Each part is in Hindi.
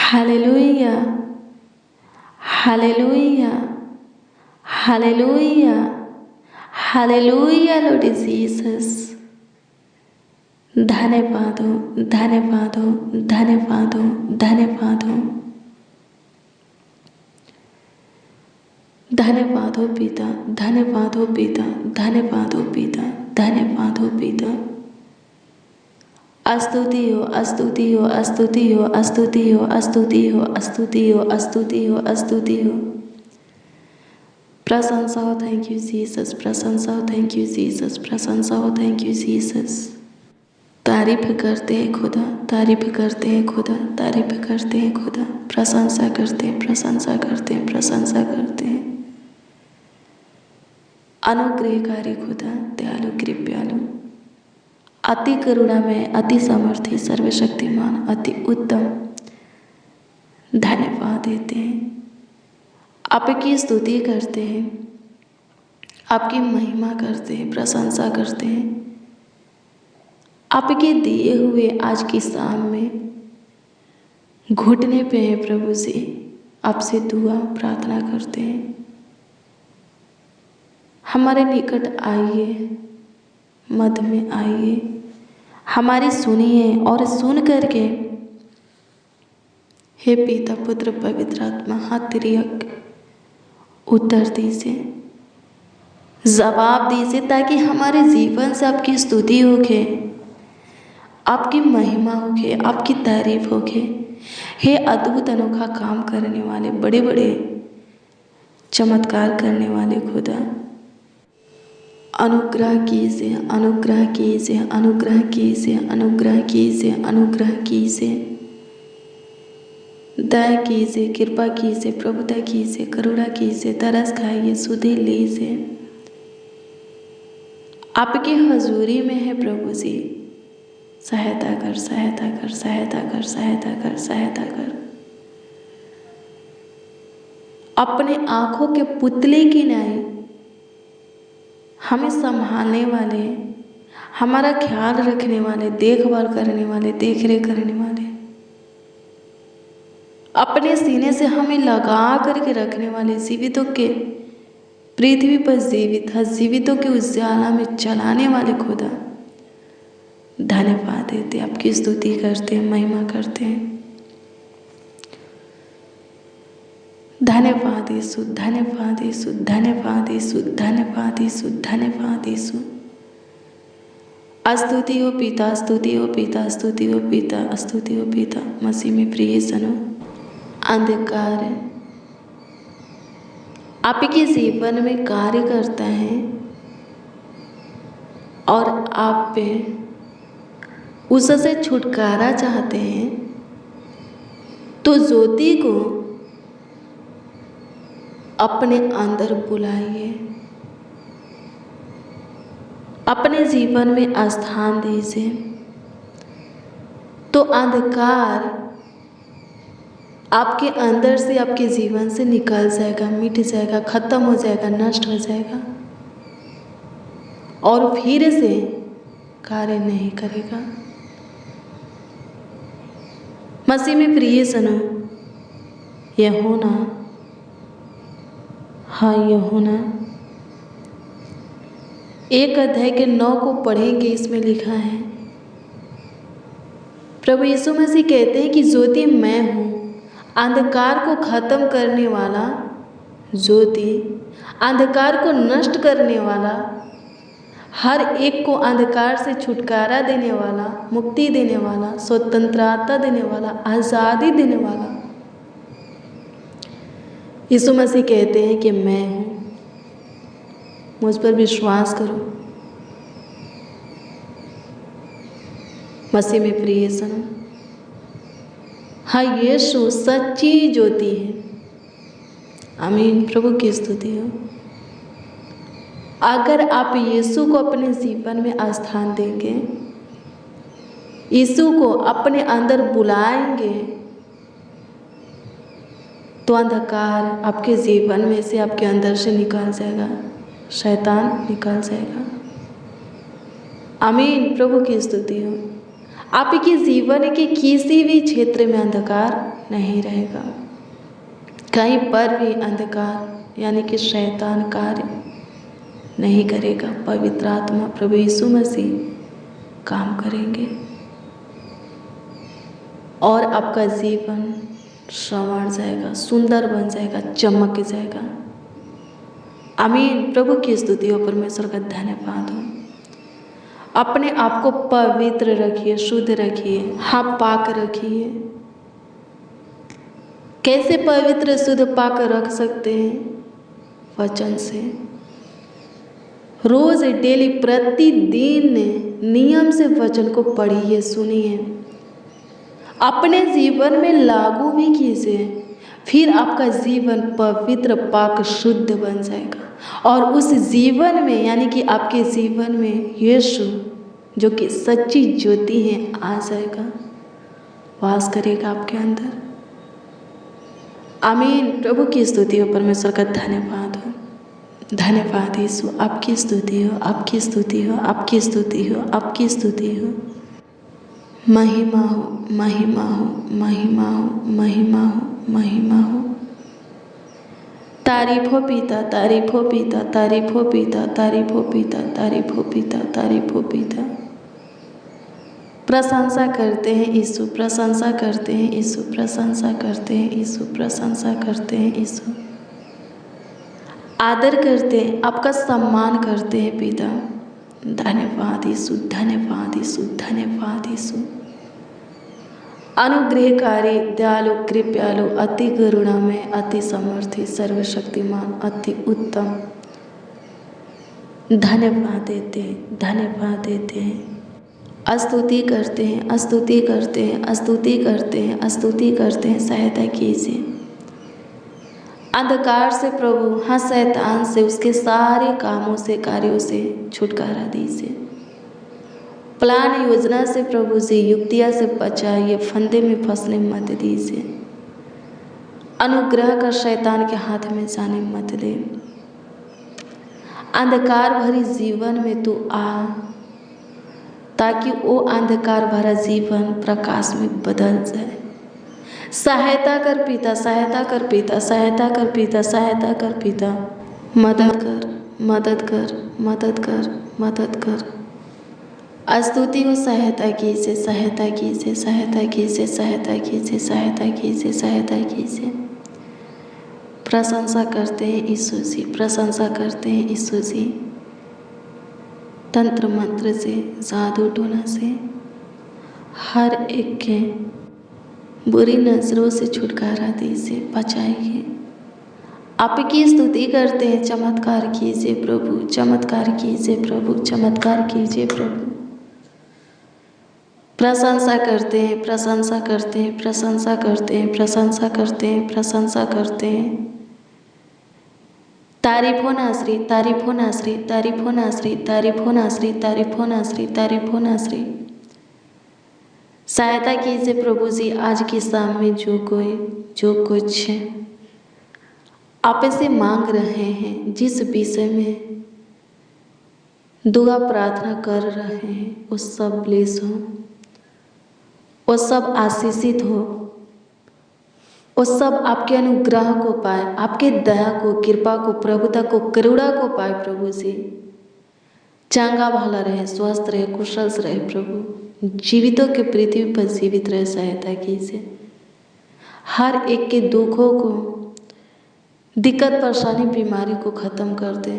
Hallelujah, hallelujah, hallelujah, hallelujah Lord Jesus. धन्यवाद हो, धन्यवाद हो, धन्यवाद हो, धन्यवाद हो, धन्यवाद हो पिता, धन्यवाद हो पिता, धन्यवाद हो पिता, धन्यवाद हो पिता। स्तुति हो, स्तुति हो, स्तुति हो, स्तुति हो, स्तुति हो, स्तुति हो, स्तुति हो, स्तुति हो। प्रशंसा हो, थैंक यू जीसस, प्रशंसा हो, थैंक यू जीसस, प्रशंसा हो, थैंक यू जीसस। तारीफ करते हैं खुदा, तारीफ करते हैं खुदा, तारीफ करते हैं खुदा, प्रशंसा करते हैं, प्रशंसा करते हैं, प्रशंसा करते हैं। अनुग्रहकारी खुदा, दयालु कृपालु, अति करुणा में, अति सामर्थ्य, सर्वशक्तिमान, अति उत्तम, धन्यवाद देते हैं, आपकी स्तुति करते हैं, आपकी महिमा करते हैं, प्रशंसा करते हैं। आपके दिए हुए आज की शाम में घुटने पे हैं प्रभु से, आपसे दुआ प्रार्थना करते हैं। हमारे निकट आइए, मध्य में आइए, हमारी सुनिए और सुन करके हे पिता पुत्र पवित्र आत्मा हाथ तिरक उत्तर दीजिए, जवाब दीजिए, ताकि हमारे जीवन से आपकी स्तुति होके, आपकी महिमा होके, आपकी तारीफ होके। हे अद्भुत अनोखा काम करने वाले, बड़े बड़े चमत्कार करने वाले खुदा, अनुग्रह कीजिए, अनुग्रह कीजिए, अनुग्रह कीजिए, अनुग्रह कीजिए, अनुग्रह कीजिए, दया कीजिए, कृपा कीजिए, प्रभुता कीजिए, करुणा कीजिए, तरस खाइए, सुधि लीजिए। आपकी हजूरी में है प्रभु जी, सहायता कर, सहायता कर, सहायता कर, सहायता कर, सहायता कर। अपने आंखों के पुतले की नाई हमें संभालने वाले, हमारा ख्याल रखने वाले, देखभाल करने वाले, देखरेख करने वाले, अपने सीने से हमें लगा करके रखने वाले, जीवितों के पृथ्वी पर जीवित है, जीवितों के उजाला में चलाने वाले खुदा, धन्यवाद देते, आपकी स्तुति करते हैं, महिमा करते हैं। धन्यवाद यीशु, धन्यवाद यीशु, धन्यवाद यीशु, धन्यवाद यीशु, धन्यवाद यीशु। स्तुति हो पिता, स्तुति हो पिता, स्तुति हो पिता, स्तुति हो पिता। मसीह में प्रिय सनो, अंधकार आपके जीवन में कार्य करता है और आप पे उससे छुटकारा चाहते हैं, तो ज्योति को अपने अंदर बुलाइए, अपने जीवन में स्थान दीजिए, तो अंधकार आपके अंदर से, आपके जीवन से निकल जाएगा, मिट जाएगा, खत्म हो जाएगा, नष्ट हो जाएगा और फिर से कार्य नहीं करेगा। मसीह में प्रिय सनो, यह होना, हाँ यह होना 1 अध्याय के 9 को पढ़ेंगे, इसमें लिखा है, प्रभु यीशु मसीह कहते हैं कि ज्योति मैं हूँ, अंधकार को खत्म करने वाला ज्योति, अंधकार को नष्ट करने वाला, हर एक को अंधकार से छुटकारा देने वाला, मुक्ति देने वाला, स्वतंत्रता देने वाला, आज़ादी देने वाला यीशु मसीह कहते हैं कि मैं हूँ, मुझ पर विश्वास करो। मसीह में प्रिय सनो, हाँ यीशु सच्ची ज्योति है। आमीन, प्रभु की स्तुति हो। अगर आप यीशु को अपने जीवन में स्थान देंगे, यीशु को अपने अंदर बुलाएंगे, तो अंधकार आपके जीवन में से, आपके अंदर से निकल जाएगा, शैतान निकल जाएगा। आमीन, प्रभु की स्तुति हो। आपके जीवन के किसी भी क्षेत्र में अंधकार नहीं रहेगा, कहीं पर भी अंधकार यानी कि शैतान कार्य नहीं करेगा। पवित्र आत्मा प्रभु यीशु मसीह काम करेंगे और आपका जीवन संवार जाएगा, सुंदर बन जाएगा, चमक जाएगा। आमीन। प्रभु की स्तुति हो, परमेश्वर का धन्यवाद हो। अपने आप को पवित्र रखिए, शुद्ध रखिए, हाँ पाक रखिए। कैसे पवित्र शुद्ध पाक रख सकते हैं? वचन से। रोज डेली प्रतिदिन नियम से वचन को पढ़िए, सुनिए, अपने जीवन में लागू भी कीजिए। फिर आपका जीवन पवित्र पाक शुद्ध बन जाएगा और उस जीवन में यानी कि आपके जीवन में यीशु जो कि सच्ची ज्योति है आ जाएगा, वास करेगा आपके अंदर। आमीन। प्रभु की स्तुति हो, परमेश्वर का धन्यवाद हो। धन्यवाद यीशु, आपकी स्तुति हो, आपकी स्तुति हो, आपकी स्तुति हो, आपकी स्तुति हो। महिमा हो, महिमा हो, महिमा हो, महिमा हो, महिमा हो। तारीफ हो पिता, तारीफ हो पिता, तारीफ हो पिता, तारीफ हो पिता, तारीफ हो पिता, तारीफ हो पिता। प्रशंसा करते हैं यीशु, प्रशंसा करते हैं यीशु, प्रशंसा करते हैं यीशु, प्रशंसा करते हैं यीशु। आदर करते हैं, आपका सम्मान करते हैं पिता। धन्यवाद यीशु, धन्यवाद यीशु, धन्यवाद यीशु। अनुग्रहकारी, दयालु, कृपालु, अति करुणा में, अति समर्थी, सर्वशक्तिमान, अति उत्तम। धन्यवाद देते हैं, धन्यवाद देते हैं। स्तुति करते हैं, स्तुति करते हैं, स्तुति करते हैं, स्तुति करते हैं। सहायता कीजिए अंधकार से प्रभु, हाँ शैतान से, उसके सारे कामों से, कार्यों से छुटकारा दीजिए। प्लान योजना से प्रभु जी, युक्तियाँ से बचाइए, फंदे में फंसने मत दीजिए। अनुग्रह कर शैतान के हाथ में जाने मत दे। अंधकार भरी जीवन में तू आ, ताकि वो अंधकार भरा जीवन प्रकाश में बदल जाए। सहायता कर पिता, सहायता कर पिता, सहायता कर पिता, सहायता कर पिता। मदद कर, मदद कर, मदद कर, मदद कर। स्तुति को सहायता कीजिए, सहायता कीजिए, सहायता कीजिए, सहायता कीजिए, सहायता कीजिए, सहायता कीजिए। प्रशंसा करते हैं यीशु जी, प्रशंसा करते हैं यीशु जी। तंत्र मंत्र से, जादू टोना से हर एक के बुरी नजरों से छुटकारा दीजिए, बचाइए। आपकी स्तुति करते हैं। चमत्कार कीजिए प्रभु, चमत्कार कीजिए प्रभु, चमत्कार कीजिए प्रभु। प्रशंसा करते हैं, प्रशंसा करते हैं, प्रशंसा करते हैं, प्रशंसा करते हैं, प्रशंसा करते हैं। तारीफ हो नासरी, तारीफ हो नासरी, तारीफ हो नासरी, तारीफ हो नासरी, तारीफ हो नासरी, तारीफ हो नासरी। सहायता कीजिए प्रभु जी। आज की शाम में जो कुछ आप से मांग रहे हैं, जिस विषय में दुआ प्रार्थना कर रहे हैं, वो सब ब्लेस हो, वो सब आशीषित हो, वो सब आपके अनुग्रह को पाए, आपके दया को, कृपा को, प्रभुता को, करुणा को पाए प्रभु जी। चंगा भला रहे, स्वस्थ रहे, कुशल रहे प्रभु। जीवितों के पृथ्वी पर जीवित रहे। सहायता कीजिए। हर एक के दुखों को, दिक्कत, परेशानी, बीमारी को ख़त्म कर दे।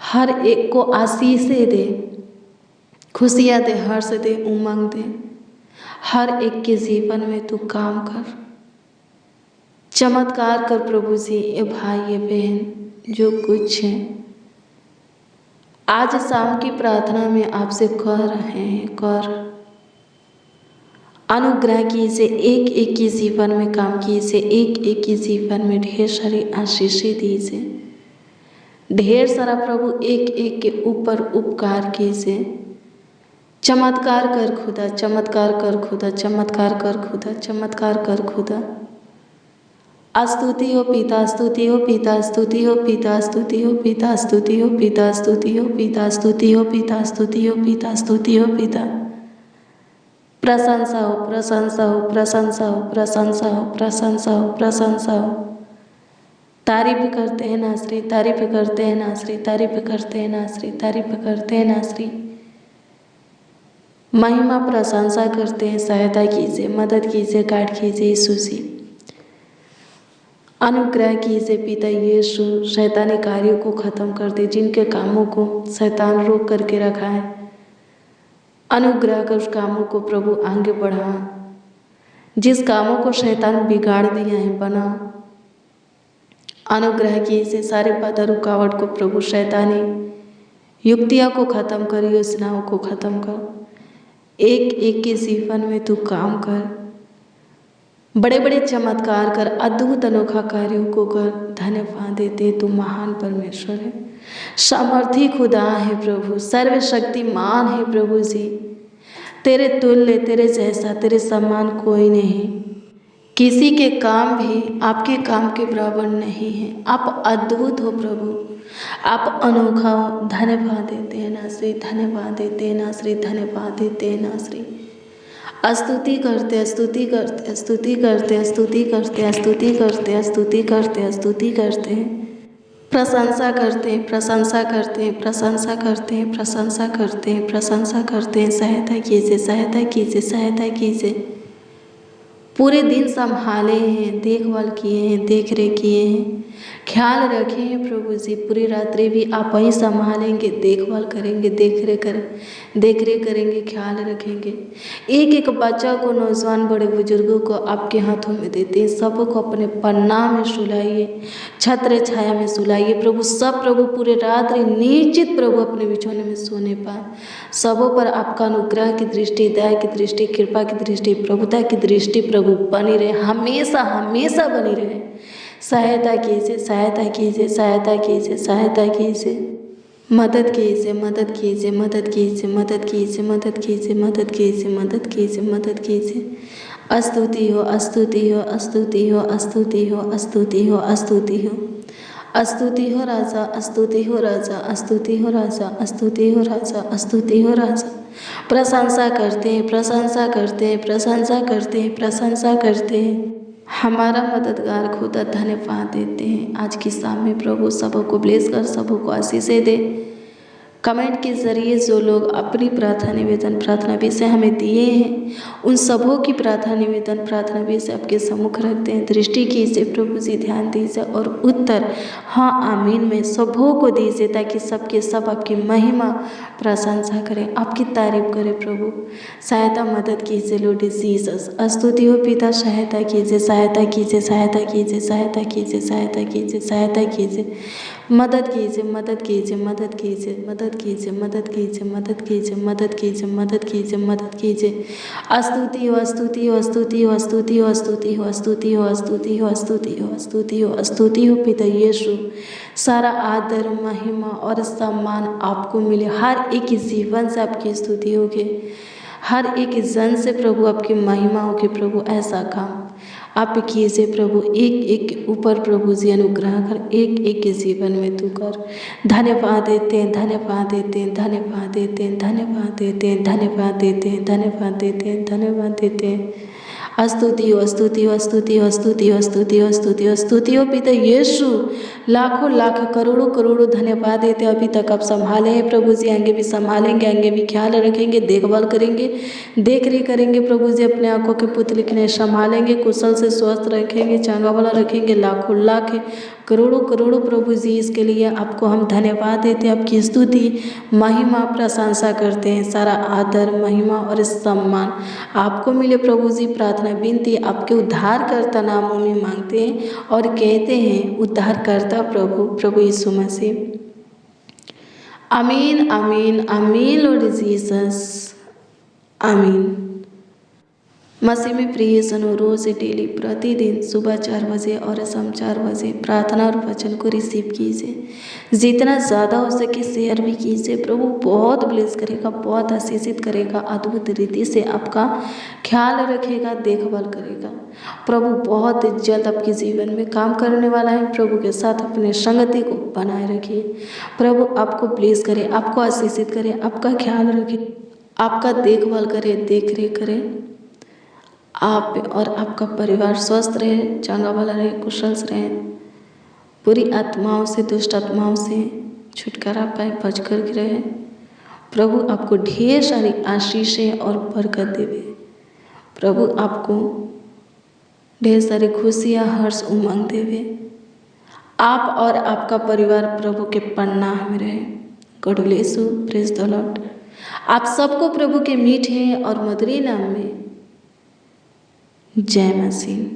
हर एक को आशीषें दे, खुशियाँ दे, हर्ष दे, उमंग दे। हर एक के जीवन में तू काम कर, चमत्कार कर प्रभु जी। ये भाई ये बहन जो कुछ है आज शाम की प्रार्थना में आपसे कह रहे हैं, कर अनुग्रह कीजिए। एक एक के जीवन में काम कीजिए, एक एक के जीवन में ढेर सारी आशीषें दीजिए। ढेर सारा प्रभु एक एक के ऊपर उपकार कीजिए। चमत्कार कर खुदा, चमत्कार कर खुदा, चमत्कार कर खुदा, चमत्कार कर खुदा। स्तुति हो पिता, स्तुति हो पिता, स्तुति हो पिता, स्तुति हो पिता, स्तुति हो पिता, स्तुति हो पिता, स्तुति हो पिता, स्तुति हो पिता, स्तुति हो पिता। प्रशंसा हो, प्रशंसा हो, प्रशंसा हो, प्रशंसा हो, प्रशंसा हो, प्रशंसा हो। तारीफ करते हैं नासरी, तारीफ करते हैं नासरी, तारीफ करते हैं नासरी, तारीफ करते हैं नासरी। महिमा प्रशंसा करते हैं। सहायता कीजिए, मदद कीजिए, गाइड कीजिए यीशु जी। अनुग्रह कीजिए पिता यीशु, शैतानी कार्यों को ख़त्म कर दे, जिनके कामों को शैतान रोक करके रखा है। अनुग्रह कर उस कामों को प्रभु आगे बढ़ा, जिस कामों को शैतान बिगाड़ दिया है बना। अनुग्रह कीजिए सारे बाधा रुकावट को प्रभु, शैतानी युक्तियाँ को ख़त्म कर, योजनाओं को ख़त्म कर। एक एक के जीवन में तू काम कर, बड़े बड़े चमत्कार कर, अद्भुत अनोखा कार्यों को कर। धन्यवाद देते, तू महान परमेश्वर है, सामर्थी खुदा है प्रभु, सर्वशक्तिमान है प्रभु जी। तेरे तुल्य, तेरे जैसा, तेरे समान कोई नहीं। किसी के काम भी आपके काम के बराबर नहीं है। आप अद्भुत हो प्रभु, आप अनोखा हो। धन्यवाद देते हैं नासरी, धन्यवाद देते हैं नासरी, धन्यवाद देते हैं नासरी। स्तुति करते, स्तुति करते, स्तुति करते, स्तुति करते, स्तुति करते, स्तुति करते, स्तुति करते हैं। प्रशंसा करते हैं, प्रशंसा करते हैं, प्रशंसा करते हैं, प्रशंसा करते हैं, प्रशंसा करते हैं। सहायता कीजिए, सहायता कीजिए, सहायता कीजिए। पूरे दिन संभाले हैं, देखभाल किए हैं, देख रेख किए हैं, ख्याल रखे हैं प्रभु जी। पूरी रात्रि भी आप ही संभालेंगे, देखभाल करेंगे, देख रेख करेंगे, ख्याल रखेंगे। एक एक बच्चा को, नौजवान बड़े बुजुर्गों को आपके हाथों में देते हैं। सबको अपने पन्ना में सुलाइए, छत्र छाया में सुलाइए प्रभु। सब प्रभु पूरे रात्रि निश्चित प्रभु अपने बिछौने में सोने पाए। सबों पर आपका अनुग्रह की दृष्टि, दया की दृष्टि, कृपा की दृष्टि, प्रभुता की दृष्टि प्रभु बनी रहे, हमेशा हमेशा बनी रहे। सहायता कीजिए, सहायता कीजिए, सहायता कीजिए, सहायता कीजिए। मदद कीजिए, मदद कीजिए, मदद कीजिए, मदद कीजिए, मदद कीजिए, मदद कीजिए, मदद कीजिए, मदद कीजिए। स्तुति हो, स्तुति हो, स्तुति हो, स्तुति हो, स्तुति हो, स्तुति हो। स्तुति हो राजा, स्तुति हो राजा, स्तुति हो राजा, स्तुति हो राजा, स्तुति हो राजा। प्रशंसा करते हैं, प्रशंसा करते हैं, प्रशंसा करते हैं, प्रशंसा करते हैं। हमारा मददगार खुदा धन्यवाद देते हैं। आज की शाम में प्रभु सबों को ब्लेस कर, सबों को आशीषें दे। कमेंट के ज़रिए जो लोग अपनी प्रार्थना निवेदन, प्रार्थना विषय हमें दिए हैं, उन सबों की प्रार्थना निवेदन, प्रार्थना विषय आपके सम्मुख रखते हैं। दृष्टि कीजिए प्रभु जी, ध्यान दीजिए और उत्तर हाँ आमीन में सबों को दीजिए, ताकि सबके सब आपकी महिमा प्रशंसा करें, आपकी तारीफ करें प्रभु। सहायता मदद कीजिए लॉर्ड जीसस। स्तुति हो पिता, सहायता कीजिए, सहायता कीजिए, सहायता कीजिए, सहायता कीजिए, सहायता कीजिए, सहायता कीजिए। मदद कीजिए, मदद कीजिए, मदद कीजिए, मदद कीजिए, मदद कीजिए, मदद कीजिए, मदद कीजिए, मदद कीजिए, मदद कीजिए। स्तुति हो, स्तुति हो, स्तुति हो, स्तुति हो, स्तुति हो, स्तुति हो, स्तुति हो, स्तुति हो, स्तुति हो, स्तुति हो पिता यीशु। सारा आदर, महिमा और सम्मान आपको मिले। हर एक जीवन से आपकी स्तुति होगी, हर एक जन से प्रभु आपकी महिमा होगी प्रभु। ऐसा काम आप कीजिए प्रभु, एक एक के ऊपर प्रभु जी अनुग्रह कर, एक एक के जीवन में तू कर। धन्यवाद देते हैं, धन्यवाद देते हैं, धन्यवाद देते हैं, धन्यवाद देते हैं, धन्यवाद देते हैं, धन्यवाद देते हैं, धन्यवाद देते हैं। स्तुति हो, स्तुति हो, स्तुति हो, स्तुति हो, स्तुति हो, स्तुति हो, स्तुति हो पिता यीशु। लाखों लाख करोड़ों करोड़ों धन्यवाद देते हैं। अभी तक आप संभाले हैं प्रभु जी, आगे भी संभालेंगे, आगे भी ख्याल रखेंगे, देखभाल करेंगे, देख रेख करेंगे प्रभु जी। अपने आंखों के पुतले की नहीं संभालेंगे, कुशल से स्वस्थ रखेंगे, चांगा वाला रखेंगे। लाखों लाख करोड़ों करोड़ों प्रभु जी, इसके लिए आपको हम धन्यवाद देते हैं। आपकी स्तुति, महिमा, प्रशंसा करते हैं। सारा आदर, महिमा और सम्मान आपको मिले प्रभु जी। प्रार्थना विनती आपके उद्धारकर्ता नामों में मांगते हैं और कहते हैं उद्धारकर्ता प्रभु, प्रभु यीशु मसीह। आमीन, आमीन, आमीन लॉर्ड जीसस, आमीन। मसीह में प्रिय सनो, रोज़ डेली प्रतिदिन सुबह 4 बजे और शाम 4 बजे प्रार्थना और वचन को रिसीव कीजिए। जितना ज़्यादा हो सके शेयर भी कीजिए। प्रभु बहुत ब्लेस करेगा, बहुत आशीषित करेगा, अद्भुत रीति से आपका ख्याल रखेगा, देखभाल करेगा। प्रभु बहुत जल्द आपके जीवन में काम करने वाला है। प्रभु के साथ अपने संगति को बनाए रखिए। प्रभु आपको ब्लेस करे, आपको आशीषित करे, आपका ख्याल रखे। आपका देखभाल करे, देख रेख करे। आप और आपका परिवार स्वस्थ रहे, चंगा भला रहे, कुशल रहे, बुरी आत्माओं से, दुष्ट आत्माओं से छुटकारा पाए, बच कर के रहे। प्रभु आपको ढेर सारी आशीषें और बरकत देवे। प्रभु आपको ढेर सारी खुशियाँ, हर्ष, उमंग देवे। आप और आपका परिवार प्रभु के पन्नाह में रहे। God bless you, praise the Lord. आप सबको प्रभु के मीठे और मधुर नाम में जय मसीह।